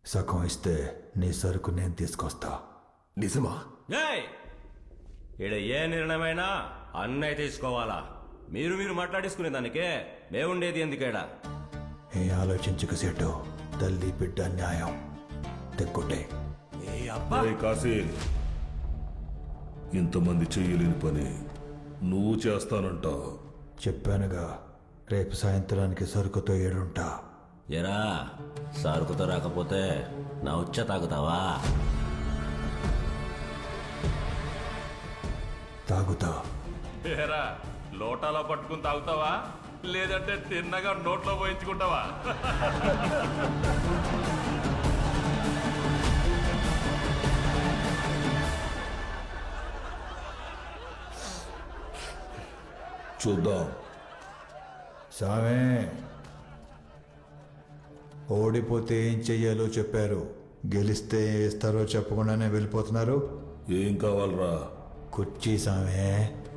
సగం ఇస్తే నీ సరుకు నేను తీసుకొస్తా. నిజమా? ఏయ్ ఈడ ఏ నిర్ణయమైనా అన్నయ్య తీసుకోవాలా? మీరు మాట్లాడేసుకునే దానికే మేముండేది ఎందుకేడా? ఏ ఆలోచించక సేటు, తల్లి బిడ్డ న్యాయం తెక్కొట్టే. ఏయ్ కాశీ, ఇంతమంది చెయ్యలేని పని నువ్వు చేస్తానంట. చెప్పానుగా, రేపు సాయంత్రానికి సరుకుతో ఏడుంటా. ఎరా సారుకుతో రాకపోతే నా ఉచ్చ తాగుతావా? తాగుతా. ఏరా లోటాలో పట్టుకుని తాగుతావా, లేదంటే తిన్నగా నోట్లో పోయించుకుంటావా? చూద్దాం. సామే, ఓడిపోతే ఏం చెయ్యాలో చెప్పారు. గెలిస్తే ఏం ఇస్తారో చెప్పకుండానే వెళ్ళిపోతున్నారు. ఏం కావాలరా? కుర్చీ సామే.